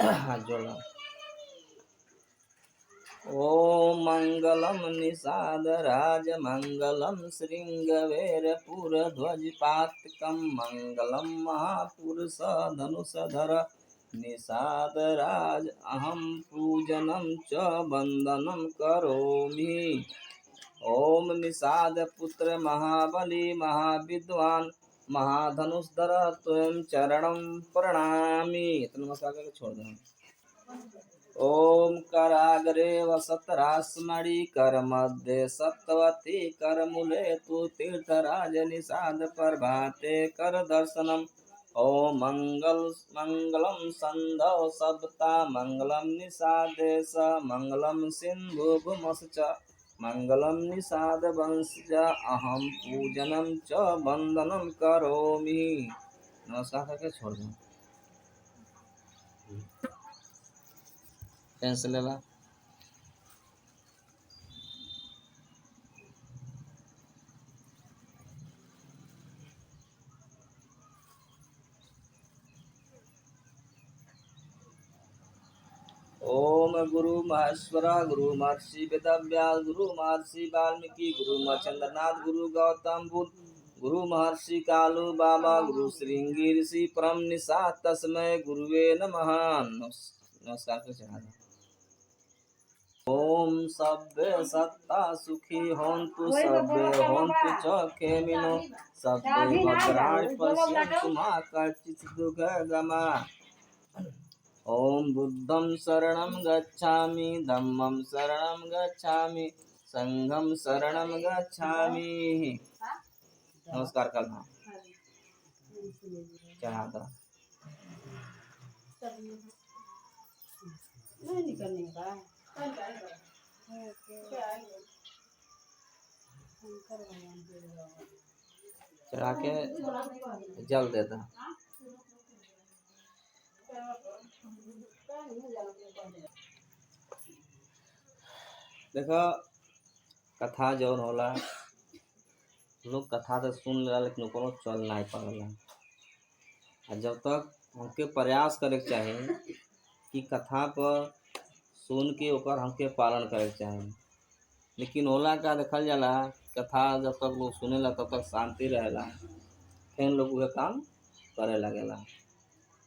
हाथ जोड़ा। ओम मंगलम निषादराज मंगलम श्रृंगवेरपुरध्वजपातकं मंगलम महापुरुष धनुषधर निषादराज अहम पूजनं च वंदनं करोमि। ओम निषाद पुत्र महाबली महाविद्वान महाधनुषधर त्वं चरणं प्रणामि। तो नमस्कार करके छोड़ दें। ओम कराग्रे वसतरास्मणि कर मध्ये सत्वती कर मूले तु तीर्थराज निषाद प्रभाते कर दर्शनम। ओम मंगलम संधौ सप्ता मंगलम निषादेश मंगलम सिंधु भूमश्च मंगलम निषाद वंशज अहम पूजनम च वंदनम करोमि। नमस्कार करके छोड़ दो। कैंसिल लेला। ओम गुरु महेश्वर गुरु महर्षि वेदव्यास गुरु महर्षि वाल्मीकि गुरु मच्छंद्रनाथ गुरु गौतम बुद्ध गुरु महर्षि कालू बाबा गुरु श्रृंगी ऋषि परम निषाद तस्मै गुरुवे नमः। नमस्कार को चढ़ा दो। ओम सभ्य सत्ता सुखी होन्तु सभ्य होन्तु च खेमिनो सभ्य भद्राणि पश्यन्तु मा कश्चित् दुःखगमा। ओम बुद्धं शरणं गच्छामि धम्मं शरणं गच्छामि संघं शरणं गच्छामि। नमस्कार करना चढ़ा दो। चढ़ा के जल देता। देखो कथा जौन होला लोग कथा तो सुन लेला लेकिन कोनो चल नहीं पावेला। जब तक हमके प्रयास करे के चाही कि कथा पर सुन के ओकर हमके पालन करे के चाही। लेकिन होला का देखल जाला कथा जब तक लोग सुनेला तब तक शांति रहेला, फिर लोग वह काम करे लगेला।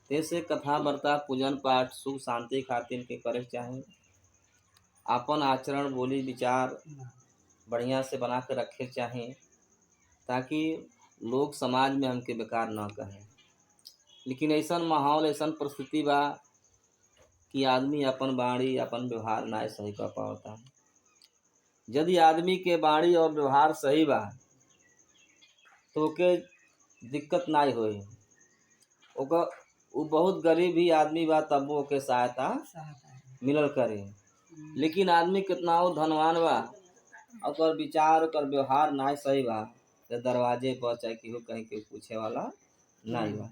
जैसे कथा वार्ता पूजन पाठ सुख शांति खातिर के करे के चाही। अपन आचरण बोली विचार बढ़िया से बना के रखे चाहे ताकि लोग समाज में हमके बेकार ना कहें। लेकिन ऐसा माहौल ऐसा परिस्थिति बा कि आदमी अपन बाणी अपन व्यवहार ना सही कर पाता। यदि आदमी के बाणी और व्यवहार सही बा तो के दिक्कत ना होई। ओकर वो बहुत गरीब ही आदमी बा तब वो के सहायता मिलल करे। लेकिन आदमी कितना हो धनवान बा और विचार और व्यवहार ना सही बा तो दरवाजे पर चाहे केहू कहीं के पूछे वाला नहीं बा।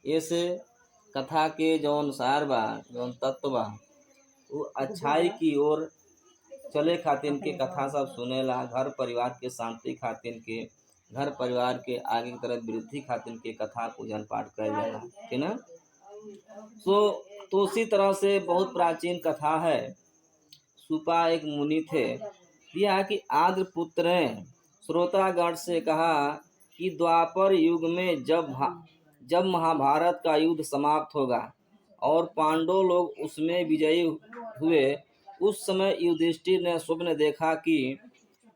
ऐसे कथा के जौन सार बा जौन तत्व बा वो अच्छाई की ओर चले खातिर के कथा सब सुनेला। घर परिवार के शांति खातिर के घर परिवार के आगे की तरफ वृद्धि खातिर के कथा पूजन पाठ कर जाला, ठीक ना। तो उसी तरह से बहुत प्राचीन कथा है। सुपा एक मुनि थे, यह कि आद्र पुत्र ने श्रोतागण से कहा कि द्वापर युग में जब महाभारत का युद्ध समाप्त होगा और पांडव लोग उसमें विजयी हुए, उस समय युधिष्ठिर ने स्वप्न देखा कि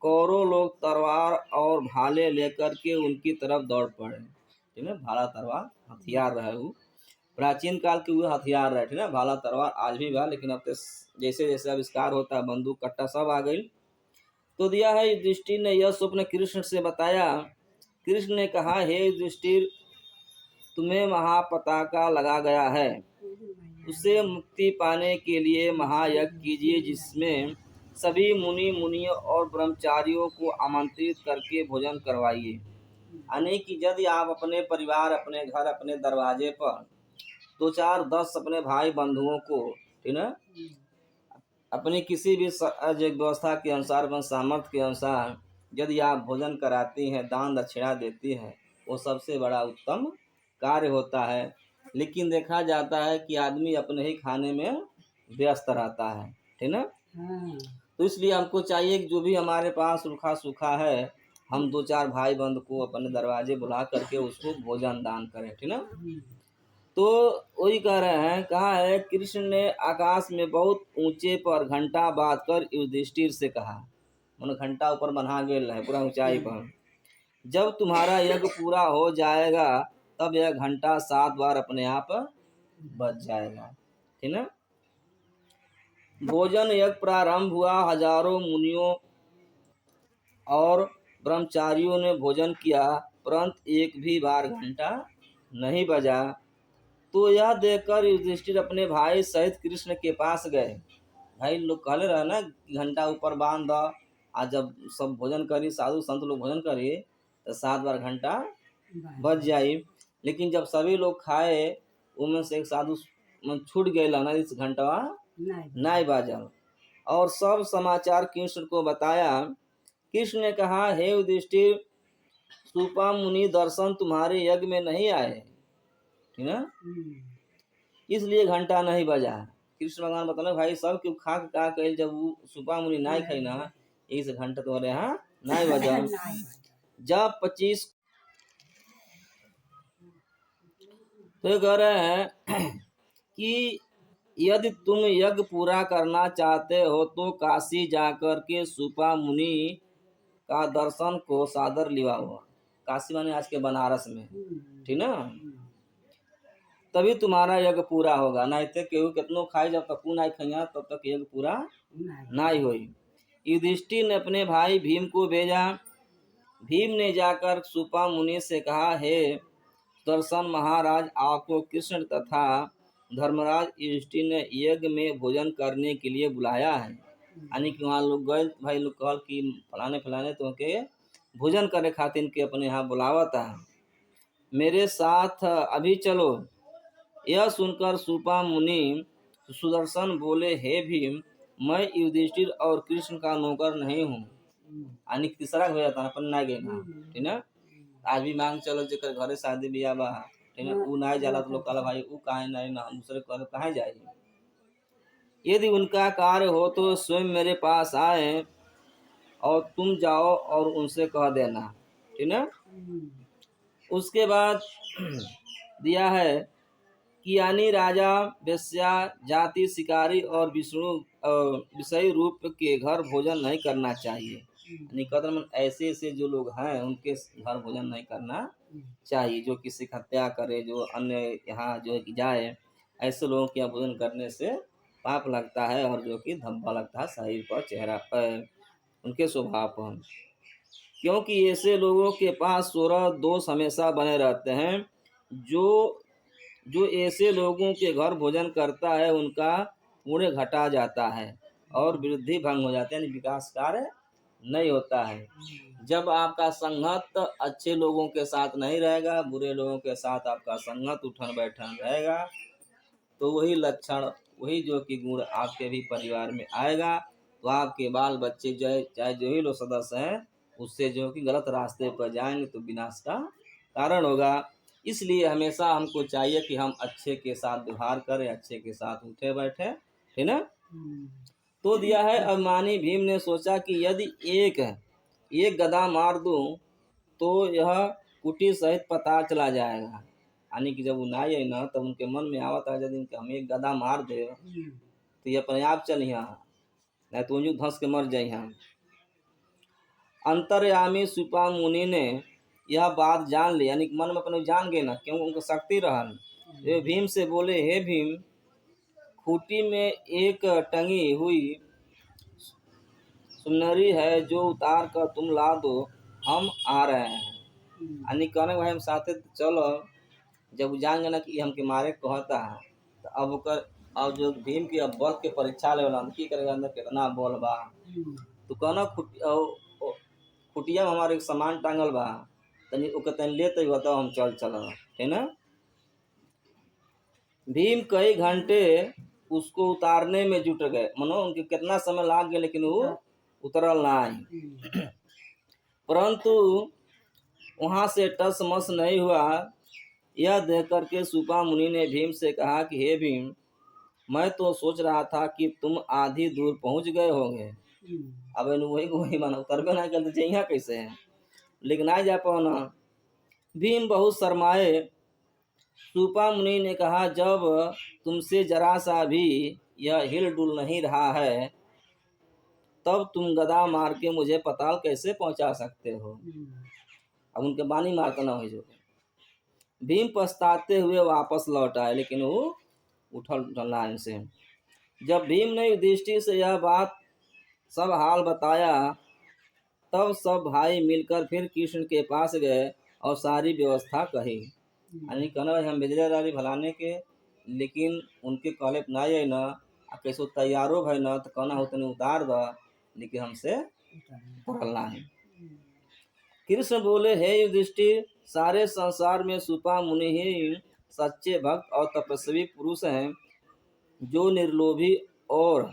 कौरव लोग तलवार और भाले लेकर के उनकी तरफ दौड़ पड़े। ठीक है, भाला तलवार हथियार रहे वो प्राचीन काल के वो हथियार रहे। ठीक है, भाला तलवार आज भी बा लेकिन अब तो जैसे जैसे आविष्कार होता है बंदूक कट्टा सब आ गई। तो दिया है युधिष्ठिर ने यह स्वप्न कृष्ण से बताया। कृष्ण ने कहा, हे युधिष्ठिर, तुम्हें महापताका लगा गया है, उससे मुक्ति पाने के लिए महायज्ञ कीजिए जिसमें सभी मुनि मुनियों और ब्रह्मचारियों को आमंत्रित करके भोजन करवाइए। यानी कि यदि आप अपने परिवार अपने घर अपने दरवाजे पर 2-4-10 अपने भाई बंधुओं को, ठीक है, अपनी किसी भी व्यवस्था के अनुसार अपन सामर्थ्य के अनुसार यदि आप भोजन कराती हैं दान दक्षिणा देती हैं वो सबसे बड़ा उत्तम कार्य होता है। लेकिन देखा जाता है कि आदमी अपने ही खाने में व्यस्त रहता है, ठीक ना। तो इसलिए हमको चाहिए कि जो भी हमारे पास रूखा सूखा है, हम 2-4 भाई बंद को अपने दरवाजे बुला करके उसको भोजन दान करें, ठीक ना। तो वही कह रहे हैं, कहा है कृष्ण ने आकाश में बहुत ऊंचे पर घंटा बांध कर युधिष्ठिर से कहा, मन घंटा ऊपर बना गेल है पूरा ऊंचाई पर, जब तुम्हारा यज्ञ पूरा हो जाएगा तब यह घंटा 7 बार अपने आप बज जाएगा, ठीक ना। भोजन यज्ञ प्रारंभ हुआ, हजारों मुनियों और ब्रह्मचारियों ने भोजन किया, परंतु एक भी बार घंटा नहीं बजा। तो यह देखकर युधिष्ठिर अपने भाई सहित कृष्ण के पास गए। भाई लोग कहले रहे ना कि घंटा ऊपर बांध दो, आज जब सब भोजन करी, साधु संत लोग भोजन करी तो 7 बार घंटा बज जाई। लेकिन जब सभी लोग खाए, उनमें से एक साधु छूट गए ना, इस घंटा नहीं बाजल, और सब समाचार कृष्ण को बताया। कृष्ण ने कहा, हे युधिष्ठिर, सुपा मुनि दर्शन तुम्हारे यज्ञ में नहीं आए, ठीक है, इसलिए घंटा नहीं बजा। कृष्ण भगवान बताने भाई सब क्यों खा का कह, जब वो सुपा मुनि नहीं खाई ना, इस घंटा तुम्हारे यहाँ नहीं बजा। जब 25 तो कह रहे हैं कि यदि तुम यज्ञ पूरा करना चाहते हो तो काशी जाकर के सुपा मुनि का दर्शन को सादर लिवाओ। काशी माने आज के बनारस में, ठीक ना, तभी तुम्हारा यज्ञ पूरा होगा। नहीं तो केहू कितनो खाए, जब तक नहीं खाइया तब तक यज्ञ पूरा नहीं होई। युधिष्ठिर ने अपने भाई भीम को भेजा। भीम ने जाकर सुपा मुनि से कहा, हे दर्शन महाराज, आपको कृष्ण तथा धर्मराज युधिष्ठिर ने यज्ञ में भोजन करने के लिए बुलाया है। यानी कि वहाँ लोग गए, भाई लोग कहल कि फलाने फलाने तो के भोजन करे खातिर के अपने यहाँ बुलावत है, मेरे साथ अभी चलो। यह सुनकर सुपा मुनि सुदर्शन बोले, हे भीम, मैं युधिष्ठिर और कृष्ण का नौकर नहीं हूँ। यानी तीसरा हो जाता अपन ना गए ना, ठीक ना। आज भी मांग चलो जेकर घरे शादी बियाह बा, ठीक ना, ऊ ना जाला तो लोग कहला भाई ऊ काहे नहीं ना, दूसरे घर कहाँ जाए। यदि उनका कार्य हो तो स्वयं मेरे पास आए और तुम जाओ और उनसे कह देना, ठीक ना। उसके बाद दिया है कि यानी राजा, वेश्या, जाति, शिकारी और विष्णु विषयी रूप के घर भोजन नहीं करना चाहिए। यानी कदम ऐसे ऐसे जो लोग हैं उनके घर भोजन नहीं करना चाहिए, जो किसी की हत्या करे, जो अन्य यहाँ जो है कि जाए, ऐसे लोगों के यहाँ भोजन करने से पाप लगता है और जो कि धब्बा लगता है शरीर पर, चेहरा पर, उनके स्वभाव पर। क्योंकि ऐसे लोगों के पास 16 दोष हमेशा बने रहते हैं। जो ऐसे लोगों के घर भोजन करता है उनका पुण्य घटा जाता है और वृद्धि भंग हो जाती है, यानी विकास कार्य नहीं होता है। जब आपका संगत अच्छे लोगों के साथ नहीं रहेगा, बुरे लोगों के साथ आपका संगत उठन बैठन रहेगा, तो वही लक्षण, वही जो कि गुण आपके भी परिवार में आएगा। तो आपके बाल बच्चे चाहे जो ही लोग सदस्य हैं, उससे जो कि गलत रास्ते पर जाएंगे तो विनाश का कारण होगा। इसलिए हमेशा हमको चाहिए कि हम अच्छे के साथ व्यवहार करें, अच्छे के साथ उठे बैठे, है ना। तो दिया है, अभिमानी भीम ने सोचा कि यदि एक गदा मार दूं तो यह कुटी सहित पता चला जाएगा। यानी कि जब वो ना आई ना, तब उनके मन में आवत है यदि हम एक गदा मार दे तो ये अपने आप चल यहाँ, नहीं तो उन्हें धंस के मर जाए यहाँ। अंतर्यामी सुपा मुनि ने यह बात जान ली, यानी मन में अपने जान गए ना, क्यों उनको शक्ति रहन। वे भीम से बोले, हे भीम, खूटी में एक टंगी हुई सुनहरी है, जो उतार कर तुम ला दो, हम आ रहे हैं। यानी कहने भाई हम साथे चलो। जब जान गए ना कि हमके मारे कहता है, तो अब ओकर अब जो भीम की अब बल के परीक्षा ले वाला की करेगा, अंदर कितना बल बा। तो कहना खुटिया में हमारे एक सामान टांगल बा, तनी ओके तनी लेते बताओ, हम चल, है ना। भीम कई घंटे उसको उतारने में जुट गए, मनो उनके कितना समय लाग गया, लेकिन वो उतरल नहीं। परंतु वहां से टस मस नहीं हुआ। यह देख करके सूपा मुनि ने भीम से कहा कि हे भीम, मैं तो सोच रहा था कि तुम आधी दूर पहुंच गए होंगे। अब वही वही माना उतरबे ना करते जइहा कैसे है, लेकिन ना जा पाना। भीम बहुत शर्माए। सूपा मुनि ने कहा, जब तुमसे जरा सा भी यह हिल डुल नहीं रहा है, तब तुम गदा मार के मुझे पाताल कैसे पहुंचा सकते हो। अब उनके बानी मारता ना हो जो। भीम पछताते हुए वापस लौट आए, लेकिन वो उठल डला इनसे। जब भीम ने युधिष्ठिर से यह बात सब हाल बताया, तब सब भाई मिलकर फिर कृष्ण के पास गए और सारी व्यवस्था कही। यानी कहना भाई हम भेजले रही भलाने के, लेकिन उनके कहले ना है ना, कैसे तैयारो भाई ना तो कहना हो तनी उतार द, लेकिन हमसे उतरना है। कृष्ण बोले, हे युधिष्ठिर, सारे संसार में सूपा मुनि ही सच्चे भक्त और तपस्वी पुरुष हैं। जो निर्लोभी और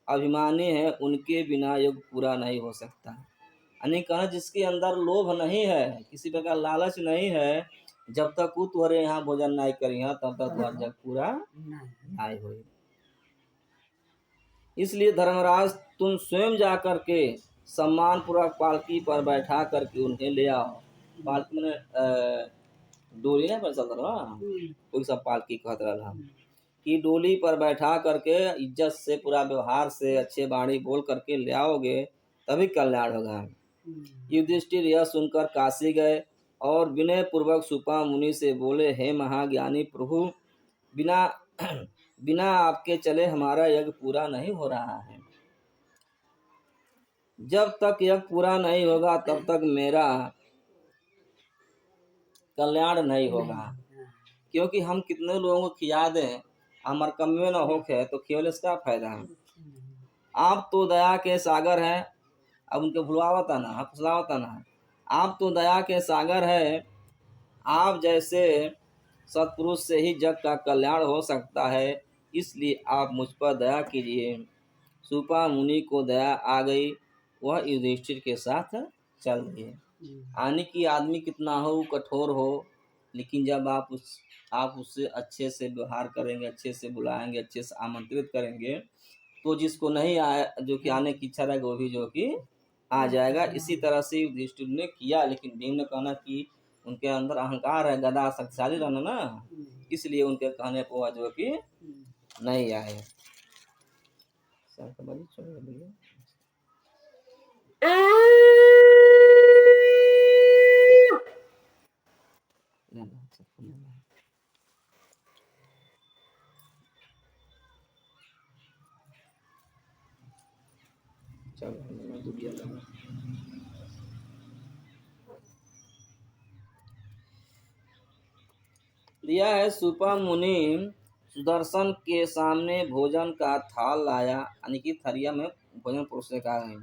अभिमानी है, उनके बिना योग पूरा नहीं हो सकता। यानी कहना जिसके अंदर लोभ नहीं है, किसी प्रकार लालच नहीं है, जब तक वो तुम्हारे यहाँ भोजन नहीं करी तब तक तुम्हारा जग पूरा नहीं हो। इसलिए धर्मराज, तुम स्वयं जा करके सम्मान पूर्वक पालकी पर बैठा करके उन्हें ले आओ। पालकी मैंने डोली नहीं पर चल रहा, कोई सब पालकी कहते रहा कि डोली पर बैठा करके इज्जत से पूरा व्यवहार से अच्छे बाणी बोल करके ले आओगे, तभी कल्याण होगा। युधिष्ठिर यह सुनकर काशी गए और विनय पूर्वक सूपा मुनि से बोले, हे महाज्ञानी प्रभु, बिना बिना आपके चले हमारा यज्ञ पूरा नहीं हो रहा है। जब तक यज्ञ पूरा नहीं होगा तब तक मेरा कल्याण नहीं होगा। क्योंकि हम कितने लोगों को खिया दें, हमारे कम में न होके तो केवल इसका फायदा है। आप तो दया के सागर हैं। अब उनके भुलावता ना, फुसलावता ना, आप तो दया के सागर है। आप जैसे सत्पुरुष से ही जग का कल्याण हो सकता है, इसलिए आप मुझ पर दया कीजिए। सूपा मुनि को दया आ गई, वह युधिष्ठिर के साथ चल दिए। आने की आदमी कितना हो कठोर हो, लेकिन जब आप उससे अच्छे से व्यवहार करेंगे, अच्छे से बुलाएंगे, अच्छे से आमंत्रित करेंगे, तो जिसको नहीं आए, जो कि आने की इच्छा रहेगी, वो भी जो कि आ जाएगा। इसी तरह से युधिष्ठिर ने किया, लेकिन भीम ने कहना कि उनके अंदर अहंकार है, गदा शक्तिशाली रहना ना, इसलिए उनके कहने पर वह जो कि नहीं आए। दिया है। सूपा मुनि सुदर्शन के सामने भोजन का थाल लाया, यानी कि थरिया में भोजन परोसने का है,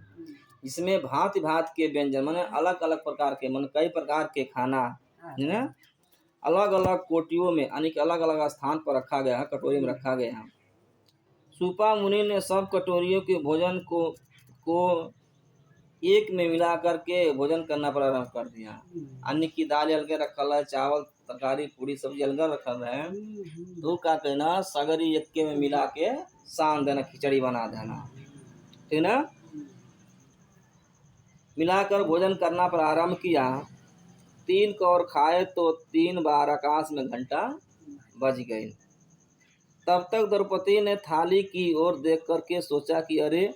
इसमें भांति भांति के व्यंजन, माने अलग अलग प्रकार के, माने कई प्रकार के खाना है, अलग अलग कोटियों में, यानी कि अलग अलग स्थान पर रखा गया है, कटोरी में रखा गया है। सूपा मुनि ने सब कटोरियों के भोजन को एक में मिला करके भोजन करना प्रारंभ कर दिया। अन्न की दाल अलग रखल है, चावल तरकारी पूरी सब्जी अलग रखल है, तो का कहना सगरी एक में मिला के सान देना, खिचड़ी बना देना, ठीक ना। मिलाकर भोजन करना प्रारंभ किया। 3 कौर खाए तो 3 बार आकाश में घंटा बज गई। तब तक द्रौपदी ने थाली की ओर देख करके सोचा कि अरे,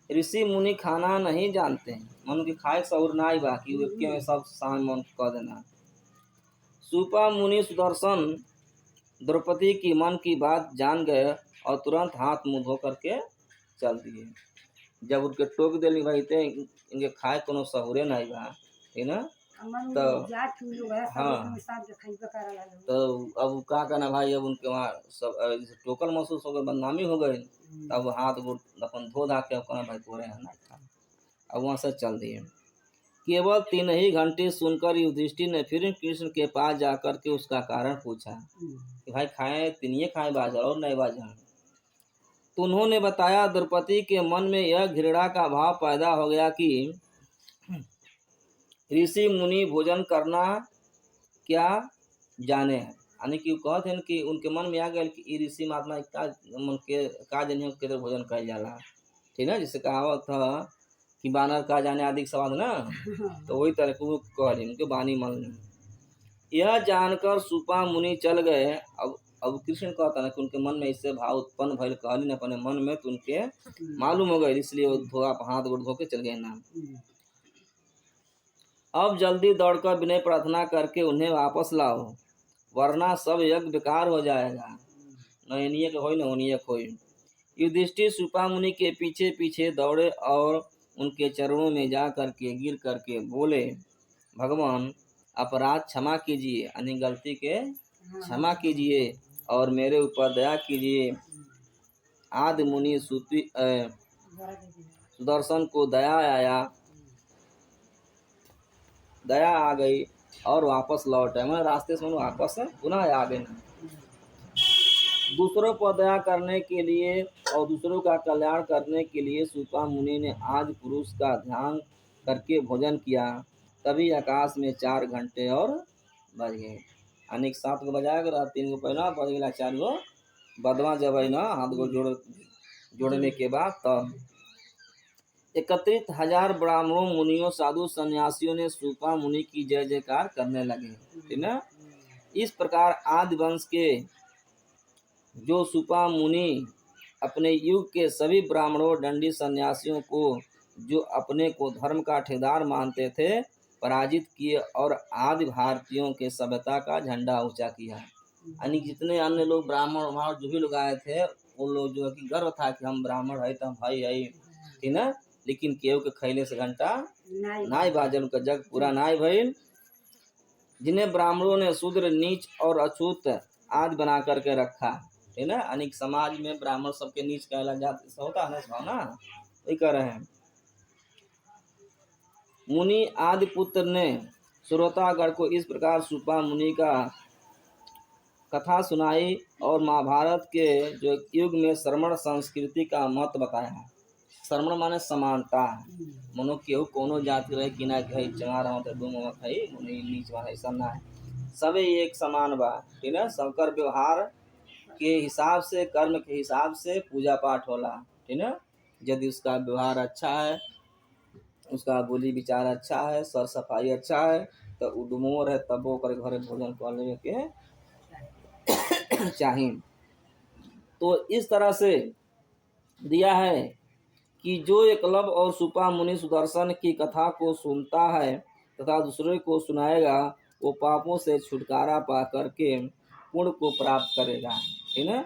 ऋषि मुनि खाना नहीं जानते हैं, मन के खाए सौर ना ही बाकी में सब शान मन कह देना। सूपा मुनि सुदर्शन द्रौपदी की मन की बात जान गए और तुरंत हाथ मुंह धो करके चल दिए। जब उनके टोक दिली भाई थे इनके खाए कोनो सहुरे नहीं बा, है ना, तो हाँ, तो अब क्या कहना भाई, अब उनके वहाँ सब टोकल महसूस हो गए, बदनामी हो गई। तब हाथ गोड़ अपन धो धा के कहना भाई तोरे यहाँ ना खा, अब वहाँ से चल दिए। केवल 3 ही घंटे सुनकर युधिष्ठिर ने फिर कृष्ण के पास जाकर के उसका कारण पूछा कि भाई खाए 3 खाए बाजा और नहीं बाजा। तो उन्होंने बताया, द्रौपदी के मन में यह घृणा का भाव पैदा हो गया कि ऋषि मुनि भोजन करना क्या जाने हैं। यानी कि कहत हन कि उनके मन में आ गया कि ई ऋषि महात्मा का मन के का जनियो के तरह भोजन कइल जाला। ठीक है, जैसे कहावत था कि बानर का जाने आदि के सवाद ना, तो वही तरह के वो कह रहे उनके बानी मन में। यह जानकर सुपा मुनि चल गए। अब कृष्ण कहता ना कि उनके मन में इससे भाव उत्पन्न भइल, कहलिन अपने मन में, तो उनके मालूम हो गए, इसलिए वो धोआ हाथ गोड़ धो के चल गए ना। अब जल्दी दौड़कर विनय प्रार्थना करके उन्हें वापस लाओ, वरना सब यज्ञ बेकार हो जाएगा। न इनिये के होई न उनिये के होई। युधिष्ठिर सुपा मुनि के पीछे पीछे दौड़े और उनके चरणों में जा करके गिर करके बोले, भगवान अपराध क्षमा कीजिए, यानी गलती के क्षमा कीजिए और मेरे ऊपर दया कीजिए। आदि मुनि सुदर्शन को दया आ गई और वापस लौट आए। मैं रास्ते से वापस पुनः आ गए ना। दूसरों पर दया करने के लिए और दूसरों का कल्याण करने के लिए सुपा मुनि ने आज पुरुष का ध्यान करके भोजन किया। तभी आकाश में 4 घंटे और बज गए। अनेक 7 को बजाया गया, 3 को पहला बज गया, 4 को बदवा जब है ना हाथ को जोड़ने के बाद तब 31,000 ब्राह्मणों, मुनियों, साधु सन्यासियों ने सुपा मुनि की जय जयकार करने लगे। ठीक ना। इस प्रकार आदि वंश के जो सुपा मुनि अपने युग के सभी ब्राह्मणों, दंडी सन्यासियों को जो अपने को धर्म का ठेकेदार मानते थे पराजित किए और आदि भारतीयों के सभ्यता का झंडा ऊंचा किया। यानी जितने अन्य लोग ब्राह्मण वहाँ जो भी लोग आए थे वो लोग जो है कि गर्व था कि हम ब्राह्मण है, तो हम भाई है, ठीक ना। लेकिन केहू के खैले से घंटा नाई बाजल, उनका जग पूरा नाई भइल। जिन्हें ब्राह्मणों ने शूद्र, नीच और अछूत आदि बना करके रखा, है ना। अनेक समाज में ब्राह्मण सबके नीच कहला जाता, ऐसा होता है ना, वही कह रहे हैं। मुनि आदि पुत्र ने श्रोतागण को इस प्रकार सुपा मुनि का कथा सुनाई और महाभारत के जो युग में श्रमण संस्कृति का मत बताया। श्रमण माने समानता, मनो केहू कोनो जाति रहे कि ना कहीं चंगा रहो तो डूम है मुनि नीच बा, ऐसा ना है, सभी एक समान बा। ठीक है, सबकर व्यवहार के हिसाब से, कर्म के हिसाब से पूजा पाठ होला। ठीक है, यदि उसका व्यवहार अच्छा है, उसका बोली विचार अच्छा है, सर सफाई अच्छा है, तो उडमोर है तब वो कर घरे भोजन कर ले के चाहिए। तो इस तरह से दिया है कि जो एकलव्य और सुपा मुनि सुदर्शन की कथा को सुनता है तथा दूसरे को सुनाएगा, वो पापों से छुटकारा पा करके पुण्य को प्राप्त करेगा। ठीक है,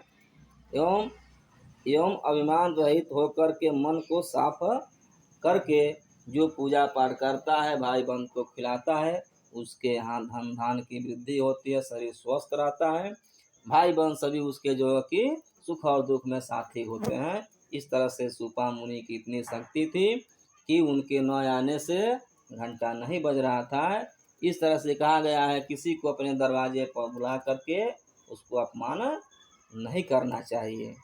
एवं अभिमान रहित होकर के मन को साफ करके जो पूजा पाठ करता है, भाई बंधु को खिलाता है, उसके यहाँ धन धान की वृद्धि होती है, शरीर स्वस्थ रहता है, भाई बहन सभी उसके जो है कि सुख और दुख में साथी होते हैं। इस तरह से सुपा मुनि की इतनी शक्ति थी कि उनके न आने से घंटा नहीं बज रहा था। इस तरह से कहा गया है किसी को अपने दरवाजे पर बुला करके उसको अपमान नहीं करना चाहिए।